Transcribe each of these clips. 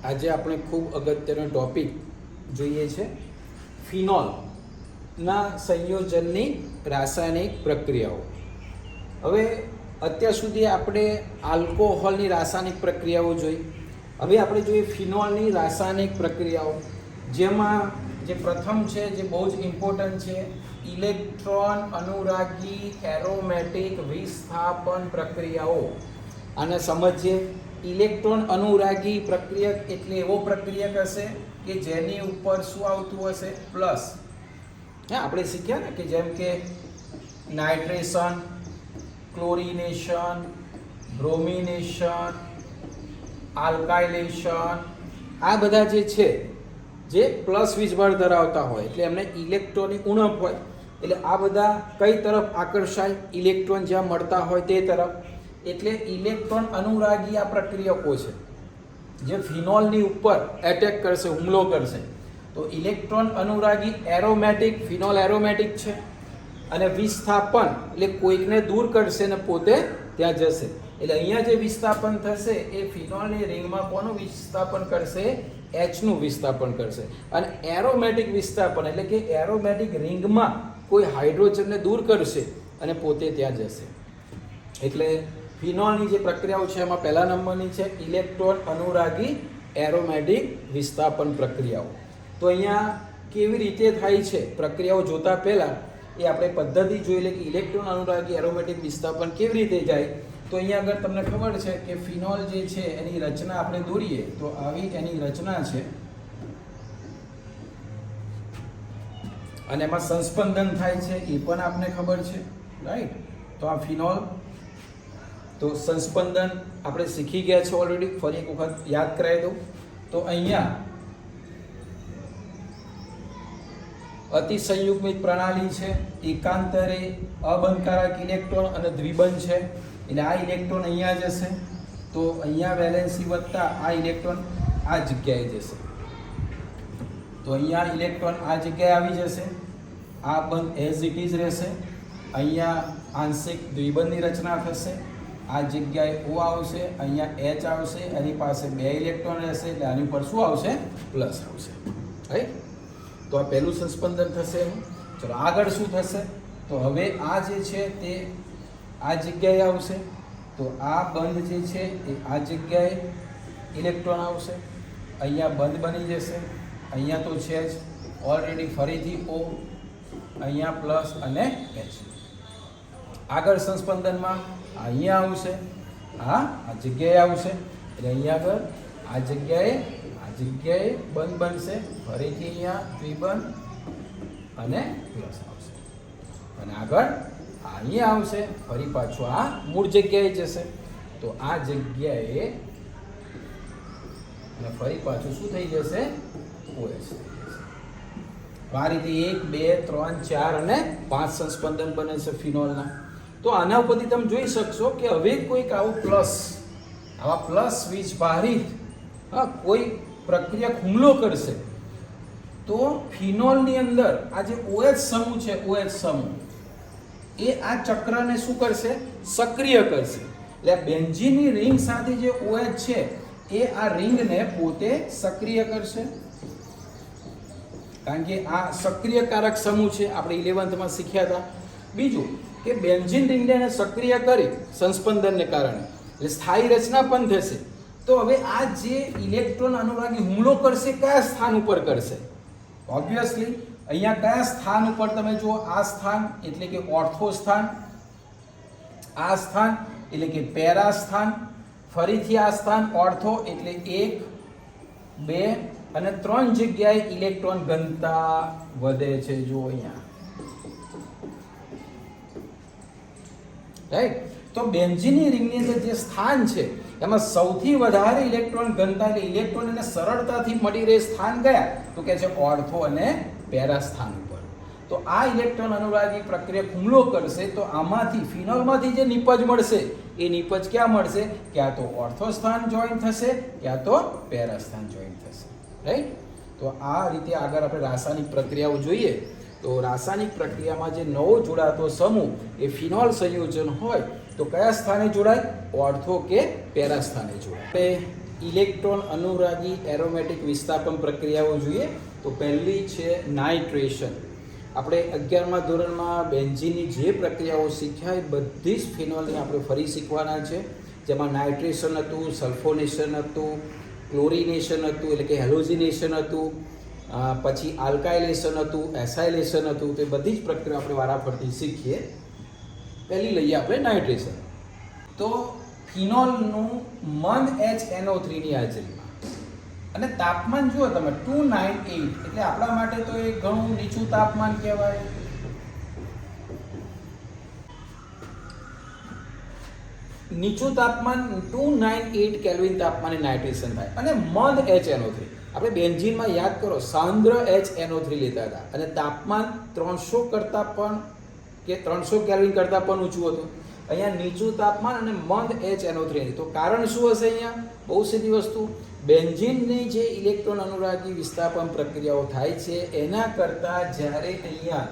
આજે આપણે ખૂબ અગત્યનો ટોપિક જોઈએ છે ફિનોલના સંયોજનની રાસાયણિક પ્રક્રિયાઓ. હવે અત્યાર સુધી આપણે આલ્કોહોલની રાસાયણિક પ્રક્રિયાઓ જોઈ. હવે આપણે જોઈએ ફિનોલની રાસાયણિક પ્રક્રિયાઓ, જેમાં જે પ્રથમ છે જે બહુ જ ઇમ્પોર્ટન્ટ છે, ઇલેક્ટ્રોન અનુરાગી એરોમેટિક વિસ્થાપન પ્રક્રિયાઓ. આને સમજીએ. ઇલેક્ટ્રોન અનુરાગી પ્રક્રિયક એટલે એવો પ્રક્રિયક હશે કે જેની ઉપર શું આવતું હશે? પ્લસ. આપણે શીખ્યા ને કે જેમ કે નાઇટ્રેશન, ક્લોરિનેશન, બ્રોમિનેશન, આલ્કાઇલેશન, આ બધા જે છે જે પ્લસ વીજભાર ધરાવતા હોય એટલે એમને ઇલેક્ટ્રોનની ઉણપ હોય એટલે આ બધા કઈ તરફ આકર્ષાય? ઇલેક્ટ્રોન જ્યાં મળતા હોય તે તરફ. એટલે ઇલેક્ટ્રોન અનુરાગી આ પ્રક્રિયકો છે જે ફિનોલની ઉપર એટેક કરશે, હુમલો કરશે. તો ઇલેક્ટ્રોન અનુરાગી એરોમેટિક, ફિનોલ એરોમેટિક છે, અને વિસ્થાપન એટલે કોઈકને દૂર કરશે ને પોતે ત્યાં જશે. એટલે અહીંયા જે વિસ્થાપન થશે એ ફિનોલની રિંગમાં કોનું વિસ્થાપન કરશે? એચનું વિસ્થાપન કરશે. અને એરોમેટિક વિસ્થાપન એટલે કે એરોમેટિક રિંગમાં કોઈ હાઇડ્રોજનને દૂર કરશે અને પોતે ત્યાં જશે. એટલે ફિનોલની જે પ્રક્રિયાઓ છે એમાં પહેલા નંબરની છે ઇલેક્ટ્રોન અનુરાગી એરોમેટિક વિસ્થાપન પ્રક્રિયાઓ. તો અહીંયા કેવી રીતે થાય છે પ્રક્રિયાઓ જોતા પહેલાં એ આપણે પદ્ધતિ જોઈ લે કે ઇલેક્ટ્રોન અનુરાગી એરોમેટિક વિસ્થાપન કેવી રીતે જાય. તો અહીંયા આગળ તમને ખબર છે કે ફિનોલ જે છે એની રચના આપણે દોરીએ તો આવી એની રચના છે, અને એમાં સંસ્પંદન થાય છે એ પણ આપને ખબર છે, રાઈટ. તો આ ફિનોલ, તો સંસ્પંદન આપણે શીખી ગયા છે ઓલરેડી, ફરી એક વખત યાદ કરાવી દઉં. તો અહીંયા અતિસંયુગ્મિત પ્રણાલી છે, એકાંતરે અબંધકારક ઇલેક્ટ્રોન અને દ્વિબંધ છે. એટલે આ ઇલેક્ટ્રોન અહીંયા જશે તો અહીંયા વેલેન્સી વધતા આ ઇલેક્ટ્રોન આ જગ્યાએ જશે. તો અહીંયા ઇલેક્ટ્રોન આ જગ્યાએ આવી જશે, આ બંધ એઝ ઇટ ઇઝ રહેશે. અહીંયા આંશિક દ્વિબંધની રચના થશે, આ જગ્યાએ O આવશે, અહીંયા H આવશે, એની પાસે 2 ઇલેક્ટ્રોન રહેશે એટલે આની ઉપર શું આવશે? પ્લસ આવશે, રાઈટ. તો આ પહેલું સંસ્પંદન થશે એનું. ચલો આગળ શું થશે? તો હવે આ જે છે તે આ જગ્યાએ આવશે, તો આ બંધ જે છે એ આ જગ્યાએ ઇલેક્ટ્રોન આવશે, અહીંયા બંધ બની જશે, અહીંયા તો છે જ ઓલરેડી, ફરીથી O, અહીંયા પ્લસ અને H. આગળ સંસ્પંદનમાં અહીંયા આવશે, આ જગ્યાએ આવશે એટલે અહીંયા આગળ આ જગ્યાએ બંધ બનશે, ફરીથી અહીંયા દ્વિબંધ અને પ્લસ આવશે, અને આગળ અહીંયા આવશે, ફરી પાછું આ મૂળ જગ્યાએ જશે. તો આ જગ્યાએ અને ફરી પાછું શું થઈ જશે? OH. આ રીતે 1, 2, 3, 4 અને 5 સંસ્પંદન બને છે ફિનોલના. તો આના ઉપરથી તમે જોઈ શકશો કે હવે કોઈક આવું આવા પ્લસ વીજભારિત કોઈ પ્રક્રિયા હુમલો કરશે તો ફિનોલની અંદર આ જે OH સમૂહ છે, OH સમૂહ એ આ ચક્રને શું કરશે? સક્રિય કરશે. એટલે બેન્ઝીનની રિંગ સાથે જે OH છે એ આ રિંગને પોતે સક્રિય કરશે, કારણ કે આ સક્રિયકારક સમૂહ છે, આપણે 11th શીખ્યા હતા. બીજું કે બેન્ઝીન રિંગને સક્રિય કરી સંસ્પંદનને કારણે એટલે સ્થાયી રચના પણ થશે. તો હવે આ જે ઇલેક્ટ્રોન અનુરાગી હુમલો કરશે કયા સ્થાન ઉપર કરશે? ઓબ્વિયસલી અહીંયા કયા સ્થાન ઉપર તમે જુઓ, આ સ્થાન એટલે કે ઓર્થો સ્થાન, આ સ્થાન એટલે કે પેરા સ્થાન, ફરીથી આ સ્થાન ઓર્થો એટલે 1, 2 અને 3 જગ્યાએ ઇલેક્ટ્રોન ઘનતા વધે છે. જુઓ અહીંયા, રાઈટ. તો બેન્ઝીનની રિંગની અંદર જે સ્થાન છે એમાં સૌથી વધારે ઇલેક્ટ્રોન ઘનતા એટલે ઇલેક્ટ્રોન એને સરળતાથી મળી રહે સ્થાન ગયા તો કે છે ઓર્થો અને પેરા સ્થાન ઉપર. તો આ ઇલેક્ટ્રોન અનુરાગી પ્રક્રિયા હુમલો કરશે તો આમાંથી ફિનોલમાંથી જે નિપજ મળશે એ નિપજ ક્યાં મળશે? ક્યાં તો ઓર્થો સ્થાન જોઈન થશે, ક્યાં તો પેરા સ્થાન જોઈન થશે, રાઈટ. તો આ રીતે આગળ આપણે રાસાયણિક પ્રક્રિયાઓ જોઈએ. તો રાસાયણિક પ્રક્રિયામાં જે નવો જોડાતો સમૂહ એ ફિનોલ સંયોજન હોય તો કયા સ્થાને જોડાય? ઓર્થો કે પેરા સ્થાને જોડાય. ઇલેક્ટ્રોન અનુરાગી એરોમેટિક વિસ્થાપન પ્રક્રિયાઓ જોઈએ તો પહેલી છે નાઇટ્રેશન. આપણે 11મા ધોરણમાં બેન્ઝીનની જે પ્રક્રિયાઓ શીખ્યા એ બધી જ ફિનોલની આપણે ફરી શીખવાના છે, જેમાં નાઇટ્રેશન હતું, સલ્ફોનેશન હતું, ક્લોરિનેશન હતું એટલે કે હેલોજિનેશન હતું, પછી આલ્કાઇલેશન હતું, એસાઇલેશન હતું. તો એ બધી જ પ્રક્રિયા આપણે વારાફરતી શીખીએ. પહેલી લઈએ આપણે નાઇટ્રેશન. તો ફિનોલનું મંદ HNO3ની હાજરીમાં અને તાપમાન જુઓ તમે 298 એટલે આપણા માટે તો એ ઘણું નીચું તાપમાન કહેવાય. નીચું તાપમાન 298 કેલ્વિન તાપમાને નાઇટ્રેશન થાય અને મંદ HNO3. આપણે બેન્ઝીનમાં યાદ કરો સાંદ્ર HNO3 લેતા હતા અને તાપમાન 300 કરતાં પણ કે 300 કેલ્વિન કરતાં પણ ઊંચું હતું. અહીંયા નીચું તાપમાન અને મંદ HNO3. તો કારણ શું હશે? અહીંયા બહુ સીધી વસ્તુ, બેન્ઝીનની જે ઇલેક્ટ્રોન અનુરાગી વિસ્થાપન પ્રક્રિયાઓ થાય છે એના કરતાં જ્યારે અહીંયા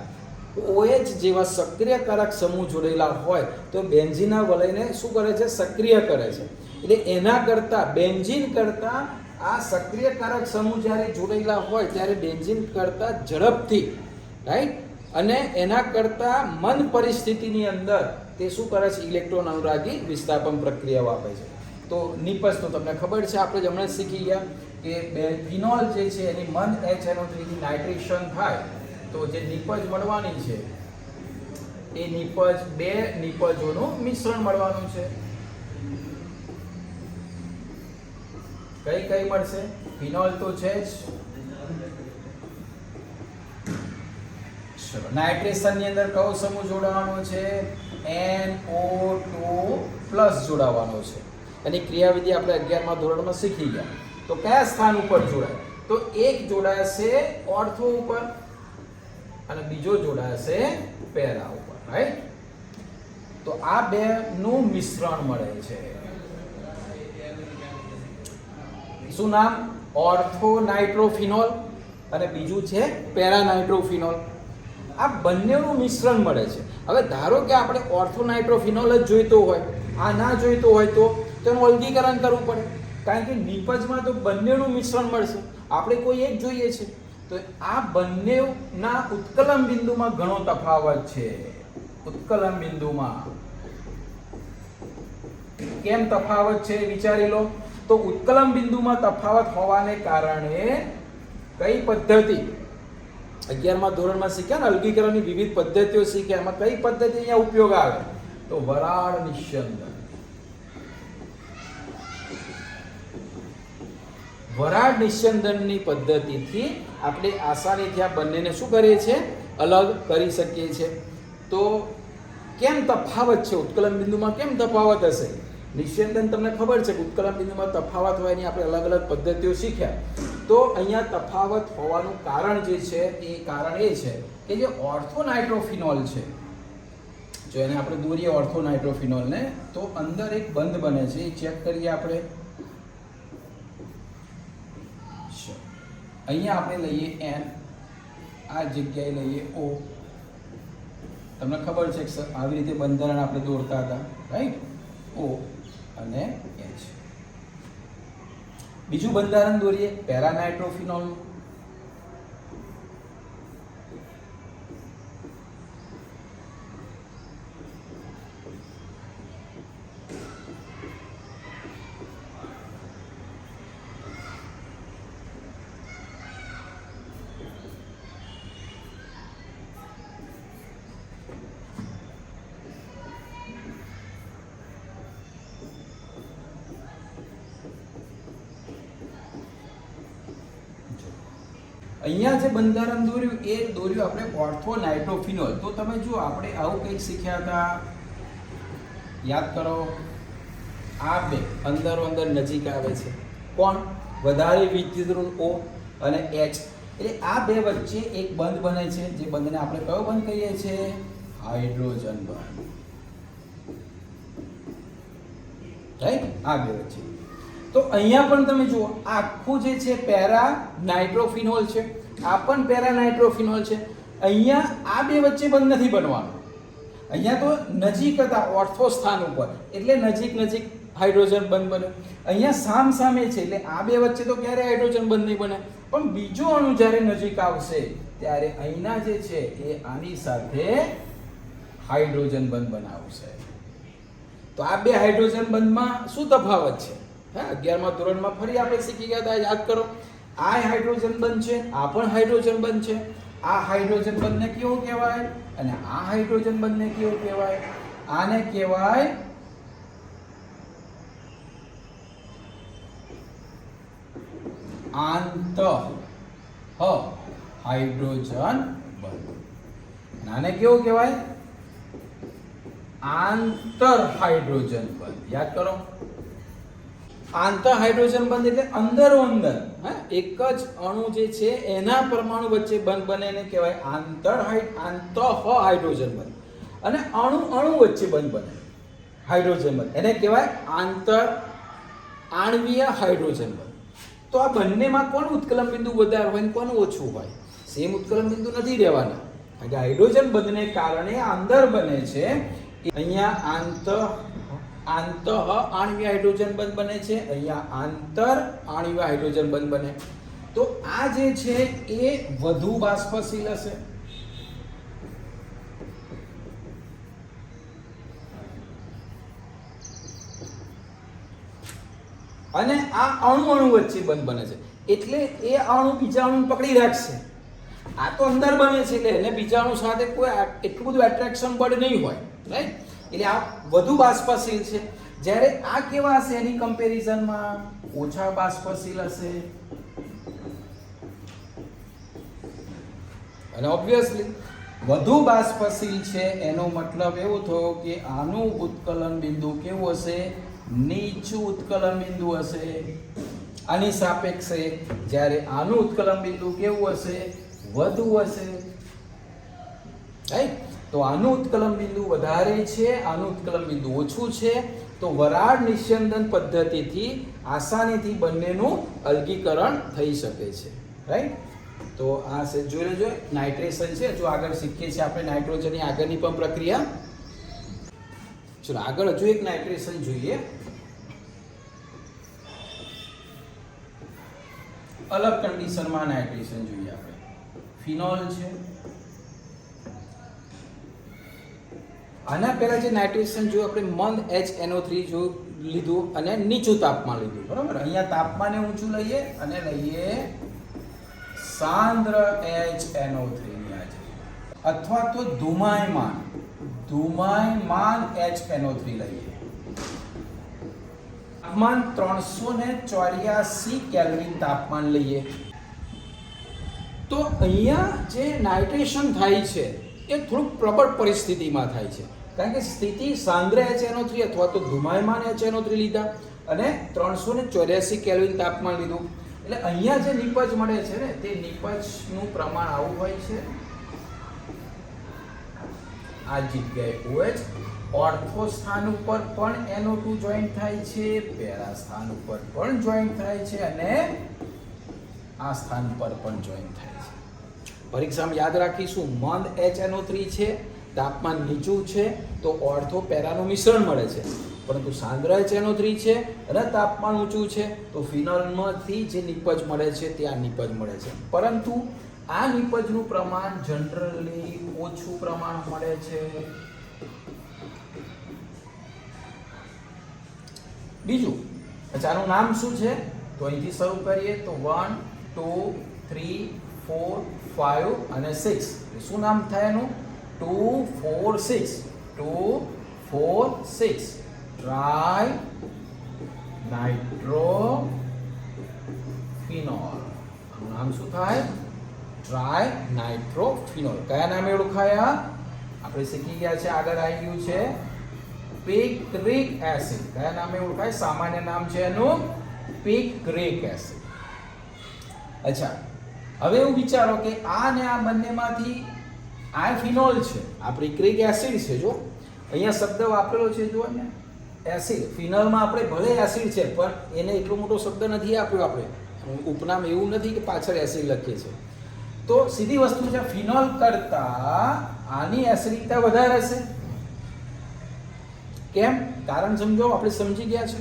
OH જેવા સક્રિયકારક સમૂહ જોડેલા હોય તો બેન્ઝીનના વલયને શું કરે છે? સક્રિય કરે છે. એટલે એના કરતાં બેન્ઝીન કરતાં આ સક્રિયકારક સમૂહ જ્યારે જોડેલા હોય ત્યારે બેન્ઝીન કરતાં ઝડપથી, રાઈટ, અને એના કરતાં મંદ પરિસ્થિતિની અંદર તે શું કરે છે? ઇલેક્ટ્રોન અનુરાગી વિસ્થાપન પ્રક્રિયાઓ આપે છે. તો નિપજ તો તમને ખબર છે, આપણે જ હમણાં શીખી ગયા કે ફિનોલ જે છે એની મંદ HNO3 થી નાઇટ્રેશન થાય તો જે નિપજ મળવાની છે એ નિપજ બે નિપજોનું મિશ્રણ મળવાનું છે. કઈ કઈ મળશે? ફિનોલ તો છે જ. ચલો, નાઇટ્રેશન ની અંદર કયો સમૂહ જોડાવાનો છે? NO2+ જોડાવાનો છે. એની ક્રિયાવિધિ આપણે 11મા ધોરણમાં શીખી ગયા. તો કયા સ્થાન ઉપર જોડાય? તો એક જોડાશે ઓર્થો ઉપર અને બીજો જોડાશે પેરા ઉપર, રાઈટ? તો આ બે નું મિશ્રણ મળે છે. શું નામ? ઓર્થો નાઇટ્રોફિનોલ અને બીજું છે પેરા નાઇટ્રોફિનોલ. આ બંનેનું મિશ્રણ મળે છે. હવે ધારો કે આપણે ઓર્થો નાઇટ્રોફિનોલ જ જોઈતો હોય, આ ના જોઈતો હોય તો તેનું અલગીકરણ કરવું પડે, કારણ કે નિપજમાં તો બંનેનું મિશ્રણ મળશે. આપણે કોઈ એક જોઈએ છે તો આ બંનેના ઉત્કલન બિંદુમાં ઘણો તફાવત છે. ઉત્કલન બિંદુમાં કેમ તફાવત છે વિચારી લો. તો ઉત્કલન બિંદુમાં તફાવત હોવાને કારણે કઈ પદ્ધતિ 11મા ધોરણમાં શીખ્યા ને, અલગીકરણની વિવિધ પદ્ધતિઓ શીખ્યા, એમાં કઈ પદ્ધતિ અહીંયા ઉપયોગ આવે? તો વરાળ નિસ્યંદન. વરાળ નિસ્યંદનની પદ્ધતિથી આપણે આસાનીથી આ બંનેને શું કરીએ છીએ? અલગ કરી શકીએ છીએ. તો કેમ તફાવત છે? ઉત્કલન બિંદુમાં કેમ તફાવત હશે? નિસ્યંદન તમને ખબર છે કે ઉત્કલન બિંદુમાં તફાવત હોય એની આપણે અલગ અલગ પદ્ધતિઓ શીખ્યા. તો અહીંયા તફાવત હોવાનું કારણ જે છે એ કારણ એ છે કે જે ઓર્થો નાઇટ્રોફિનોલ છે, જો એને આપણે દોરીએ ઓર્થો નાઇટ્રોફિનોલને તો અંદર એક બંધ બને છે. એ ચેક કરીએ આપણે. અહીંયા આપણે લઈએ N, આ જગ્યાએ લઈએ O. તમને ખબર છે કે આવી રીતે બંધારણ આપણે દોરતા હતા, રાઈટ? O અને H. બીજું બંધારણ દોરીએ પેરા નાઇટ્રોફિનોલનું. અહીંયા જે બંધારણ દોર્યું એ દોર્યું આપણે ઓર્થો નાઇટ્રોફિનોલ. તો તમે જુઓ આપણે આવું કંઈક શીખ્યા હતા, યાદ કરો. આ બે અંદરો અંદર નજીક આવે છે. કોણ? વધારે વિદ્યુત ઋણ O અને H. એટલે આ બે વચ્ચે એક બંધ બને છે, જે બંધને આપણે કયો બંધ કહીએ છીએ? હાઇડ્રોજન બંધ, રાઈટ? આ બે વચ્ચે. તો અહીંયા પણ તમે જુઓ આખું જે છે પેરા નાઇટ્રોફિનોલ છે, આ પણ પેરા નાઇટ્રોફિનોલ છે. અહીંયા આ બે વચ્ચે બંધ નથી બનવાનું. અહીંયા તો નજીક હતા ઓર્થો સ્થાન ઉપર, એટલે નજીક નજીક હાઇડ્રોજન બંધ બને. અહીંયા સામ સામે છે એટલે આ બે વચ્ચે તો ક્યારે હાઇડ્રોજન બંધ નહીં બને, પણ બીજો અણુ જ્યારે નજીક આવશે ત્યારે અહીંના જે છે એ આની સાથે હાઇડ્રોજન બંધ બનાવશે. તો આ બે હાઇડ્રોજન બંધમાં શું તફાવત છે? હા, 11મા ધોરણમાં ફરી આપણે શીખી ગયા હતા, યાદ કરો. આ હાઇડ્રોજન બંધ છે, આ પણ હાઇડ્રોજન બંધ છે. આ હાઇડ્રોજન બંધને કેવું કહેવાય અને આ હાઇડ્રોજન બંધને કેવું કહેવાય? આને કહેવાય આંતઃ હાઇડ્રોજન બંધ. આને કેવું કહેવાય? આંતર હાઇડ્રોજન બંધ. યાદ કરો, આંતર હાઇડ્રોજન બંધ એટલે અંદરો અંદર એક જ અણુ જે છે એના પરમાણુ વચ્ચે બંધ બને એને કહેવાય આંતઃ હાઇડ્રોજન બંધ. અને અણુ અણુ વચ્ચે બંધ બને હાઇડ્રોજન બંધ એને કહેવાય આંતર આણ્વીય હાઇડ્રોજન બંધ. તો આ બંનેમાં કોણ ઉત્કલન બિંદુ વધારે હોય ને કોનું ઓછું હોય? સેમ ઉત્કલન બિંદુ નથી રહેવાના, કારણ કે હાઇડ્રોજન બંધને કારણે અંદર બને છે. અહીંયા આંતઃ આણ્વીય હાઇડ્રોજન બંધ બને છે, અહીંયા આંતર આણ્વીય હાઇડ્રોજન બંધ બને. તો આ જે છે એ વધુ બાષ્પશીલ હશે. અને આ અણુ અણુ વચ્ચે બંધ બને છે એટલે એ અણુ બીજા અણુને પકડી રાખશે. આ તો અંદર બને છે એટલે એને બીજા અણુ સાથે કોઈ એટલું બધું એટ્રેક્શન બળ નહીં હોય, રાઈટ? એટલે આ વધુ બાષ્પશીલ છે. જ્યારે આ કેવા હશે એની કમ્પેરિઝનમાં? ઓછા બાષ્પશીલ હશે. અને ઓબ્વિયસલી વધુ બાષ્પશીલ છે એનો મતલબ એવો થયો કે આનું ઉત્કલન બિંદુ કેવું હશે? નીચું ઉત્કલન બિંદુ હશે આની સાપેક્ષે. જ્યારે આનું ઉત્કલન બિંદુ કેવું હશે? વધુ હશે, રાઈટ? તો આનું ઉત્કલન બિંદુ વધારે છે, આનું ઉત્કલન બિંદુ ઓછું છે. તો વરાળ નિસ્યંદન પદ્ધતિથી આસાનીથી બંનેનું અલગીકરણ થઈ શકે છે, રાઈટ? તો આ છે, જોઈ લેજો, નાઇટ્રેશન છે. જો આગળ શીખીએ છીએ આપણે નાઇટ્રોજનની આગળની પણ પ્રક્રિયા. ચલો આગળ હજુ એક નાઇટ્રેશન જોઈએ. અલગ કન્ડિશનમાં નાઇટ્રેશન જોઈએ આપણે. ફિનોલ છે. આના પહેલા જે નાઇટ્રેશન જોયું આપણે મંદ HNO3 જો લીધું અને નીચું તાપમાન લીધું, બરાબર? અહીંયા તાપમાને ઊંચું લઈએ અને લઈએ સાંદ્ર HNO3 ની હાજરી, અથવા તો ધુમાયમાન HNO3 લઈએ. તાપમાન 384 કેલ્વિન તાપમાન લઈએ. તો અહીંયા જે નાઇટ્રેશન થાય છે એ થોડુંક પ્રબળ પરિસ્થિતિમાં થાય છે, કારણ કે સ્થિતિ સાંદ્ર HNO3 અથવા તો ધુમાયમાન HNO3 લીધા અને 384 કેલ્વિન તાપમાન લીધું. એટલે અહીંયા જે નિપજ મળે છે ને તે નિપજનું પ્રમાણ આવું હોય છે. આ જગ્યાએ OH, ઓર્થો સ્થાન ઉપર પણ NO2 જોઈન્ટ થાય છે, પેરા સ્થાન ઉપર પણ જોઈન્ટ થાય છે અને આ સ્થાન પર પણ જોઈન્ટ થાય છે. પરીક્ષામાં યાદ રાખીશું, મંદ HNO3 છે, તાપમાન નીચું છે તો ઓર્થો પેરાનું મિશ્રણ મળે છે. પરંતુ સાંદ્ર HNO3 છે અને તાપમાન ઊંચું છે તો ફિનોલમાંથી જે નિપજ મળે છે તે આ નિપજ મળે છે. પરંતુ આ નિપજનું પ્રમાણ જનરલી ઓછું પ્રમાણ મળે છે. બીજું, આનું નામ શું છે? તો અહીંથી શરૂ કરીએ તો 1 2 3 4 5 અને 6. શું નામ થાય એનું? 2 4 6 2 4 6 ટ્રાય નાઇટ્રોફિનોલ. આનું નામ શું થાય? Try nitrophenol. કયા નામે ઓળખાયા? આપણે શીખી ગયા છે, આગળ આવી ગયું છે પિક્રિક એસિડ. કયા નામે ઓળખાય? સામાન્ય નામ છે એનું પિક્રિક એસિડ. અચ્છા, હવે એવું વિચારો કે આ ને આ બંનેમાંથી આ ફિનોલ છે, આ પિક્રિક એસિડ છે. જો અહીંયા શબ્દ વાપરેલો છે, જુઓ ને, એસિડ. ફિનોલમાં આપણે ભલે એસિડ છે પણ એને એટલો મોટો શબ્દ નથી આપ્યો આપણે, ઉપનામ એવું નથી કે પાછળ એસિડ લખીએ છીએ. તો સીધી વસ્તુ છે, ફિનોલ કરતા આની એસિડિકતા વધારે હશે. કેમ? કારણ સમજો, આપણે સમજી ગયા છે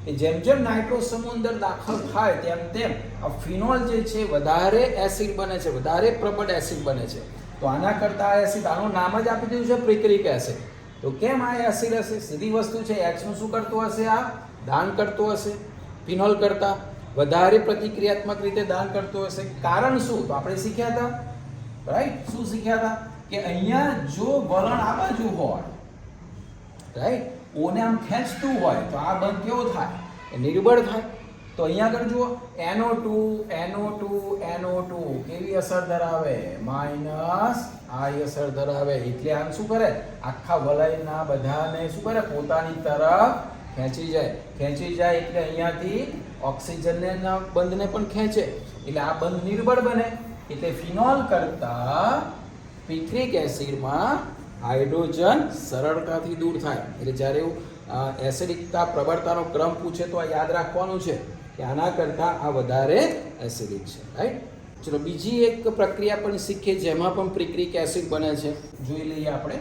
કે જેમ જેમ નાઇટ્રો સમૂહ અંદર દાખલ થાય તેમ તેમ આ ફિનોલ જે છે વધારે એસિડ બને છે, વધારે પ્રબળ એસિડ બને છે. તો આના કરતાં આ એસિડ, આનું નામ જ આપી દીધું છે પ્રિક્રિક એસિડ. તો કેમ આ એસિડ હશે? સીધી વસ્તુ છે, H નું શું કરતું હશે? આ દાન કરતું હશે, ફિનોલ કરતાં વધારે પ્રતિક્રિયાત્મક રીતે દાન કરતું હશે. કારણ શું? તો આપણે શીખ્યા હતા, રાઈટ? શું શીખ્યા હતા? કે અહીંયા જો વલણ આ બાજુ હોય, રાઈટ, ઓને આમ ખેંચતું હોય તો આ બંધ કેવો થાય? એ નિર્બળ થાય. તો અહીંયા આગળ જુઓ, NO2 કેવી અસર ધરાવે? માઇનસ I અસર ધરાવે. એટલે આમ શું કરે? આખા વલયના બધાને શું કરે? પોતાની તરફ ખેંચી જાય. એટલે અહીંયાથી ઓક્સિજનને બંધને પણ ખેંચે, એટલે આ બંધ નિર્બળ બને. એટલે ફિનોલ કરતા પિક્રિક એસિડમાં હાઇડ્રોજન સરળતાથી દૂર થાય. એટલે જ્યારે એસિડિકતા પ્રબળતાનો ક્રમ પૂછે તો આ યાદ રાખવાનું છે કે આના કરતાં આ વધારે એસિડિક છે, રાઈટ? ચલો બીજી એક પ્રક્રિયા પણ શીખીએ જેમાં પણ પિક્રિક એસિડ બને છે, જોઈ લઈએ આપણે.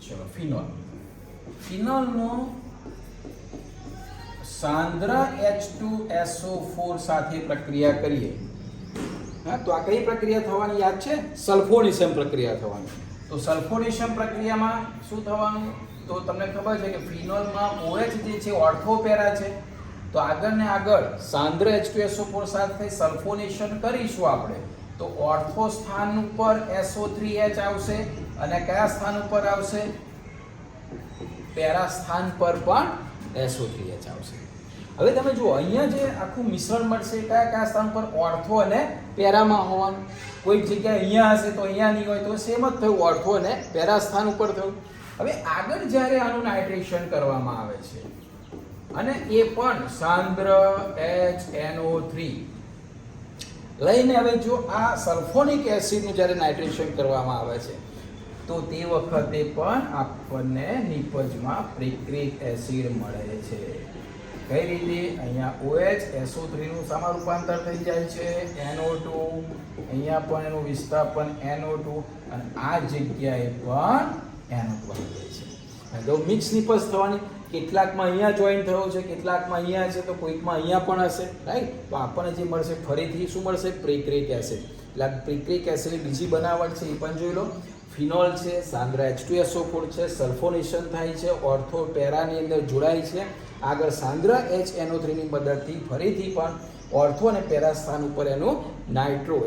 ચલો ફિનોલનો સાંદ્ર H2SO4 સાથે પ્રક્રિયા કરીએ. હા, તો આ કઈ પ્રક્રિયા થવાની યાદ છે? સલ્ફોનેશન પ્રક્રિયા થવાની. તો સલ્ફોનેશન પ્રક્રિયામાં શું થવાનું? તો તમને ખબર છે કે ફિનોલમાં OH જે છે ઓર્થો પેરા છે. તો આગળ ને આગળ સાંદ્ર H2SO4 સાથે સલ્ફોનેશન કરીશું આપણે, તો ઓર્થો સ્થાન ઉપર SO3H આવશે અને કયા સ્થાન ઉપર આવશે? પેરા સ્થાન પર પણ SO3H આવશે. હવે તમે જુઓ, અહીંયા જે આખું મિશ્રણ મળશે કયા સ્થાન પર? ઓર્થો અને પેરામાં હોવાનું. કોઈક જગ્યાએ અહીંયા હશે તો અહીંયા નહીં હોય, તો સેમ જ થયું, ઓર્થો અને પેરા સ્થાન ઉપર થયું. હવે આગળ જ્યારે આનું નાઇટ્રેશન કરવામાં આવે છે અને એ પણ સાંદ્ર HNO3 લઈને, હવે જો આ સલ્ફોનિક એસિડનું જ્યારે નાઇટ્રેશન કરવામાં આવે છે તો તે વખતે પણ આપણને નિપજમાં પિક્રિક એસિડ મળે છે. કઈ રીતે? અહીંયા OH SO3 નું શામાં રૂપાંતર થઈ જાય છે? NO2. અહીંયા પણ એનું વિસ્થાપન NO2 અને આ જગ્યાએ પણ NO2 આવી જાય છે. તો મિક્સ નિપજ થવાની. કેટલાકમાં અહીંયા જોઈન થયો છે, કેટલાકમાં અહીંયા છે, તો કોઈકમાં અહીંયા પણ હશે, રાઈટ? તો આપણને જે મળશે ફરીથી શું મળશે? Picric acid. એટલે પિક્રિક એસિડ બીજી બનાવટ છે, એ પણ જોઈ લો. ફિનોલ છે, સાંદ્ર H2SO4 છે, સલ્ફોનેશન થાય છે, ઓર્થો પેરાની અંદર જોડાય છે. આગળ સાંદ્ર HNO3 ની મદદથી ફરીથી પણ ઓર્થો અને પેરા સ્થાન ઉપર એનું નાઇટ્રો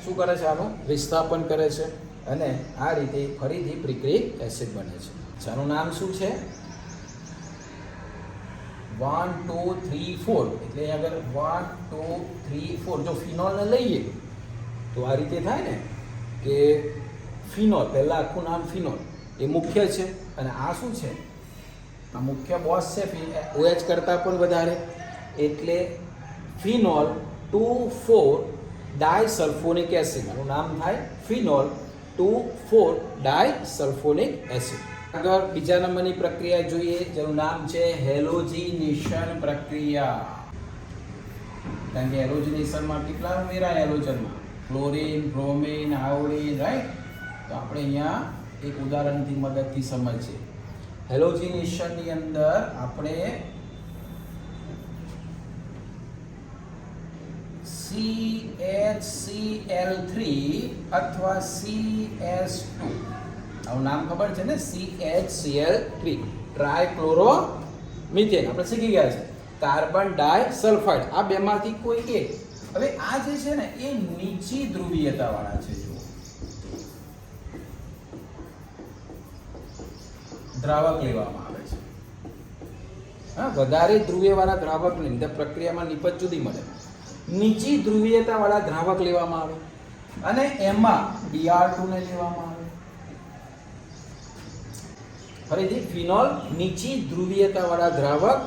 શું કરે છે? આનું વિસ્થાપન કરે છે અને આ રીતે ફરીથી પિક્રિક એસિડ બને છે. આનું નામ શું છે? 1 2 3 4. એટલે આગળ 1 2 3 4 જો ફિનોલને લઈએ તો આ રીતે થાય ને કે ફિનોલ, પહેલા આખું નામ ફિનોલ, એ મુખ્ય છે અને આ શું છે? આ મુખ્ય બોસ છે, OH કરતાં પણ વધારે. એટલે ફિનોલ 2,4 ડાયસલ્ફોનિક એસિડ, આનું નામ થાય ફિનોલ 2,4 ડાયસલ્ફોનિક એસિડ. આગળ બીજા નંબરની પ્રક્રિયા જોઈએ, જેનું નામ છે હેલોજિનેશન પ્રક્રિયા. કારણ કે હેલોજિનેશનમાં કેટલા ઉમેરાય? હેલોજનમાં ક્લોરીન, બ્રોમિન, આયોડીન, રાઈટ? તો આપણે અહીંયા એક ઉદાહરણથી મદદથી સમજીએ. હેલોજિનેશનની અંદર આપણે CHCl3 અથવા CS2, આનું નામ ખબર છે ને? CHCl3 ટ્રાયક્લોરોમિથેન આપણે શીખી ગયા છે. કાર્બન ડાયસલ્ફાઇડ, આ બેમાંથી કોઈ એક. હવે આ જે છે ને એ નીચી ધ્રુવીયતા વાળા છે. જુઓ, દ્રાવક લેવામાં આવે છે. હા, વધારે ધ્રુવીયવાળા દ્રાવકની અંદર પ્રક્રિયામાં નિપજ જુદી મળે. નીચી ધ્રુવીયતા વાળા દ્રાવક લેવામાં આવે અને એમાં Br2 ને લેવામાં આવે. ફરીથી ફિનોલ નીચી ધ્રુવીયતા વાળા દ્રાવક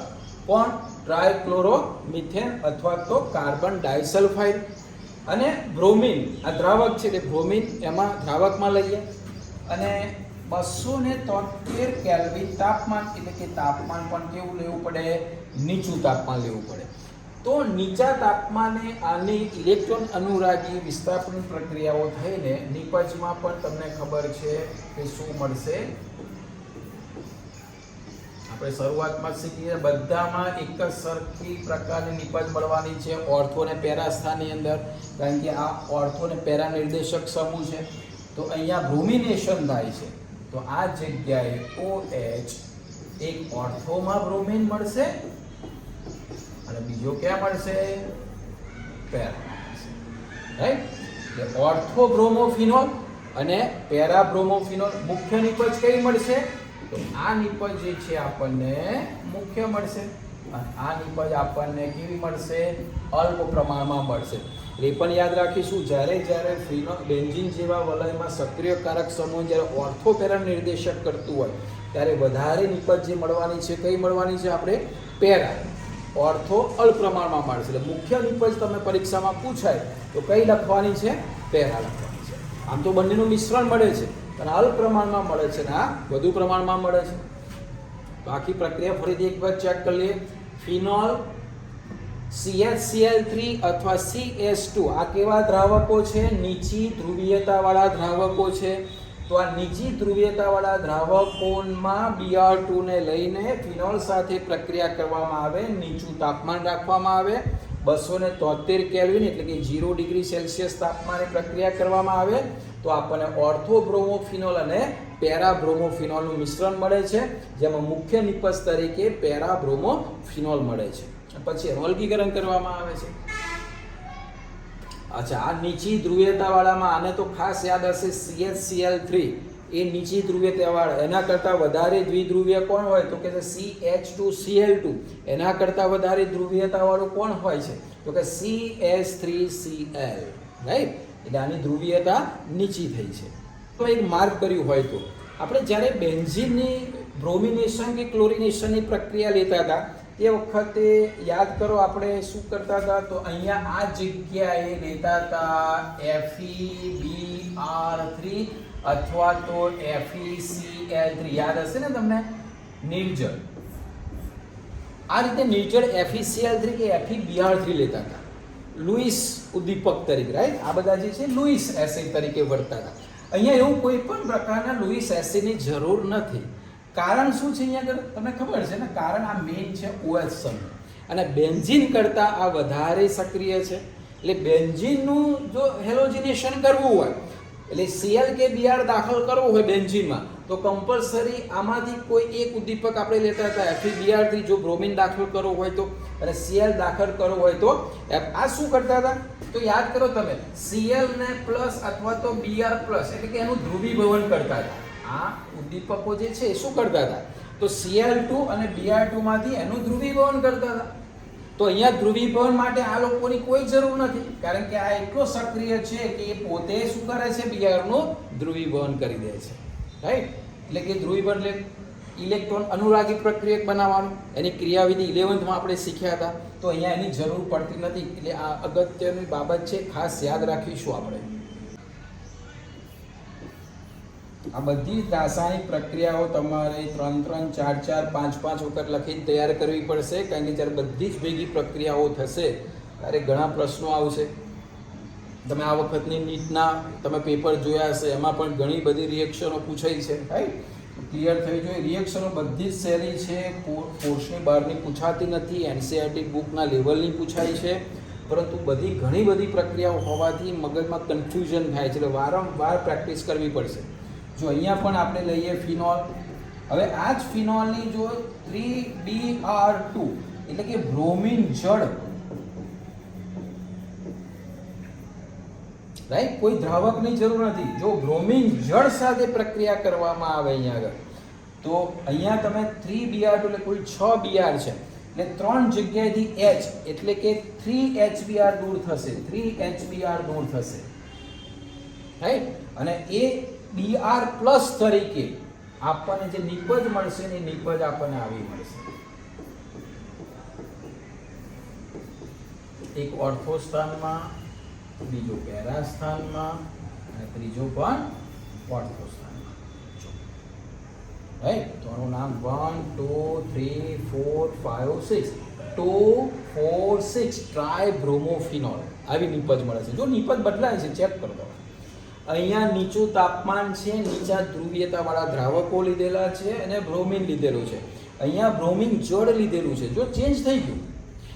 પણ ટ્રાયક્લોરોમિથેન અથવા તો કાર્બન ડાયસલ્ફાઇડ અને બ્રોમિન, આ દ્રાવક છે તે બ્રોમિન એમાં દ્રાવકમાં લઈએ અને 273 કેલ્વિન તાપમાન, એટલે કે તાપમાન પણ કેવું લેવું પડે? નીચું તાપમાન લેવું પડે. તો નીચા તાપમાને આની ઇલેક્ટ્રોન અનુરાગી વિસ્થાપન પ્રક્રિયાઓ થઈને નિપજમાં પણ તમને ખબર છે કે શું મળશે. આપણે શરૂઆતમાં શીખીએ બધામાં એક જ સરખી પ્રકારની નિપજ મળવાની છે ઓર્થો અને પેરા સ્થાનની અંદર, કારણ કે આ ઓર્થો અને પેરા નિર્દેશક સમૂહ છે. તો અહીંયા બ્રોમિનેશન થાય છે તો આ જગ્યાએ OH એક ઓર્થોમાં બ્રોમિન મળશે અને બીજો ક્યાં મળશે? પેરા. રાઈટ? એટલે ઓર્થો બ્રોમોફિનોલ અને પેરા બ્રોમોફિનોલ. મુખ્ય નિપજ કઈ મળશે? તો આ નિપજ જે છે આપણને મુખ્ય મળશે અને આ નિપજ આપણને કેવી મળશે? અલ્પ પ્રમાણમાં મળશે. એ પણ યાદ રાખીશું જ્યારે બેન્ઝીન જેવા વલયમાં સક્રિયકારક સમૂહ જ્યારે ઓર્થોપેરા નિર્દેશક કરતું હોય ત્યારે વધારે નિપજ જે મળવાની છે કઈ મળવાની છે? આપણે પેરા. ઓર્થો અલ્પ પ્રમાણમાં મળશે. એટલે મુખ્ય નિપજ તમે પરીક્ષામાં પૂછાય તો કઈ લખવાની છે? પેરા લખવાની છે. આમ તો બંનેનું મિશ્રણ મળે છે અને અલ્પ પ્રમાણમાં મળે છે ને આ વધુ પ્રમાણમાં મળે છે. બાકી પ્રક્રિયા ફરીથી એક વાર ચેક કરી લઈએ. ફિનોલ, CHCl3 અથવા CS2 આ કેવા દ્રાવકો છે? નીચી ધ્રુવીયતાવાળા દ્રાવકો છે. તો આ નીચી ધ્રુવીયતાવાળા દ્રાવકોમાં Br2 ને લઈને ફિનોલ સાથે પ્રક્રિયા કરવામાં આવે, નીચું તાપમાન રાખવામાં આવે, 273 કેલ્વિન એટલે કે 0 ડિગ્રી સેલ્સિયસ તાપમાને પ્રક્રિયા કરવામાં આવે તો આપણને ઓર્થો બ્રોમોફિનોલ અને પેરા બ્રોમોફિનોલનું મિશ્રણ મળે છે, જેમાં મુખ્ય નિપજ તરીકે પેરા બ્રોમોફિનોલ મળે છે. પછી એનું અલગીકરણ કરવામાં આવે છે. અચ્છા, આ નીચી ધ્રુવીયતાવાળામાં આને તો ખાસ યાદ હશે, CHCl3 એ નીચી ધ્રુવીયતાવાળા. એના કરતાં વધારે દ્વિધ્રુવીય કોણ હોય? તો કે CH2Cl2. એના કરતાં વધારે ધ્રુવીયતાવાળું કોણ હોય છે? તો કે CH3Cl. રાઈટ? એટલે આની ધ્રુવીયતા નીચી થઈ છે. તો એક માર્ક કર્યું હોય તો આપણે જ્યારે બેન્ઝીનની બ્રોમિનેશન કે ક્લોરિનેશનની પ્રક્રિયા લેતા હતા તે વખતે યાદ કરો આપણે શું કરતા હતા? તો અહીંયા આ જગ્યાએ લેતા હતા FeBr3 અથવા તો FeCl3. યાદ હશે ને તમને? નિર્જળ. આ રીતે નિર્જળ FeCl3 કે FeBr3 લેતા હતા લુઈસ ઉદ્દીપક તરીકે. રાઈટ? આ બધા જે છે લુઈસ એસિડ તરીકે વર્તતા હતા. અહીંયા એવું કોઈ પણ પ્રકારના લુઈસ એસિડની જરૂર નથી. કારણ શું છે? અહીંયા આગળ તમને ખબર છે ને? કારણ આ મેઇન છે OH સમૂહ અને બેન્ઝીન કરતાં આ વધારે સક્રિય છે. એટલે બેન્ઝીનનું જો હેલોજિનેશન કરવું હોય એટલે Cl કે Br દાખલ કરવો હોય બેન્ઝીનમાં તો કમ્પલસરી આમાંથી કોઈ એક ઉદ્દીપક આપણે લેતા હતા FeBr3 જો બ્રોમિન દાખલ કરવો હોય તો, અને Cl દાખલ કરવો હોય તો આ શું કરતા હતા? તો યાદ કરો તમે, Cl ને પ્લસ અથવા તો Br પ્લસ એટલે કે એનું ધ્રુવીભવન કરતા હતા. આ ઉદ્દીપકો જે છે એ શું કરતા હતા? તો Cl2 અને Br2 માંથી એનું ધ્રુવીભવન કરતા હતા. તો અહીંયા ધ્રુવીભવન માટે આ લોકોની કોઈ જરૂર નથી, કારણ કે આ એટલો સક્રિય છે કે એ પોતે શું કરે છે? Br નું ધ્રુવીભવન કરી દે છે. રાઈટ? એટલે કે ધ્રુવીભવન એટલે ઇલેક્ટ્રોન અનુરાગી પ્રક્રિયક બનાવવાનું. એની ક્રિયાવિધિ 11th માં આપણે શીખ્યા હતા. તો અહીંયા એની જરૂર પડતી નથી. એટલે આ અગત્યની બાબત છે, ખાસ યાદ રાખીશું આપણે. આ બધી રાસાયણિક પ્રક્રિયાઓ તમારે 3, 4, 5 વખત લખીને તૈયાર કરવી પડશે, કારણ કે જ્યારે બધી જ ભેગી પ્રક્રિયાઓ થશે ત્યારે ઘણા પ્રશ્નો આવશે. તમે આ વખતની નીટના તમે પેપર જોયા હશે, એમાં પણ ઘણી બધી રિએક્શનો પૂછાઈ છે. રાઈટ? ક્લિયર થઈ જોઈએ. રિએક્શનો બધી જ સહેલી છે, કોર્સની બહારની પૂછાતી નથી, NCERT બુકના લેવલની પૂછાય છે, પરંતુ ઘણી બધી પ્રક્રિયાઓ હોવાથી મગજમાં કન્ફ્યુઝન થાય છે. એટલે વારંવાર પ્રેક્ટિસ કરવી પડશે. જો અહીંયા પણ આપણે લઈએ ફિનોલ. હવે આ જ ફિનોલની જો 3Br2 એટલે કે બ્રોમિન જળ, રાઈટ? કોઈ દ્રાવકની જરૂર નથી. જો બ્રોમિન જળ સાથે પ્રક્રિયા કરવામાં આવે અહીંયા આગળ તો અહીંયા તમે 3Br2 એટલે કુલ 6 Br છે એટલે 3 જગ્યાએથી H એટલે કે 3HBr દૂર થશે. 3HBr દૂર થશે. રાઈટ? અને એ Br પ્લસ તરીકે આપણને જે નિપજ મળશે ને નિપજ આપણને આવી મળશે. એક ઓર્થો સ્થાનમાં, બીજો પેરા સ્થાનમાં અને ત્રીજો પણ ઓર્થો સ્થાનમાં. રાઈટ? તો આનું નામ 1, 2, 3, 4, 5, 6 2 4 6 ટ્રાયબ્રોમોફિનોલ આવી નીપજ મળે છે. જો નીપજ બદલાય છે ચેક કરો તમે. અહીંયા નીચું તાપમાન છે, નીચા ધ્રુવીયતાવાળા દ્રાવકો લીધેલા છે અને બ્રોમિન લીધેલું છે. અહીંયા બ્રોમિન જળ લીધેલું છે. જો ચેન્જ થઈ ગયું,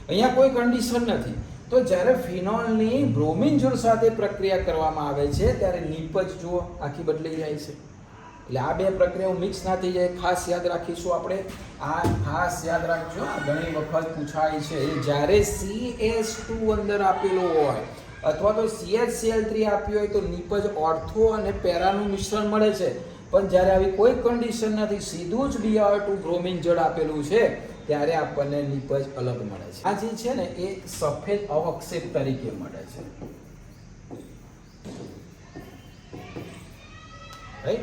અહીંયા કોઈ કન્ડિશન નથી. તો જ્યારે ફિનોલની બ્રોમિન જળ સાથે પ્રક્રિયા કરવામાં આવે છે ત્યારે નીપજ જુઓ આખી બદલાઈ જાય છે. એટલે આ બે પ્રક્રિયાઓ મિક્સ ના થઈ જાય, ખાસ યાદ રાખીશું આપણે. આ ખાસ યાદ રાખજો, આ ઘણી વખત પૂછાય છે. જ્યારે CH2 અંદર આપેલો હોય અથવા તો CHCl3 આપ્યું હોય તો નીપજ ઓર્થો અને પેરાનું મિશ્રણ મળે છે. પણ જ્યારે આવી કોઈ કન્ડિશન નથી, સીધું જ Br2 બ્રોમિન જળ આપેલું છે ત્યારે આપણને નીપજ અલગ મળે છે. આ જે છે ને એ સફેદ અવક્ષેપ તરીકે મળે છે, રાઈટ.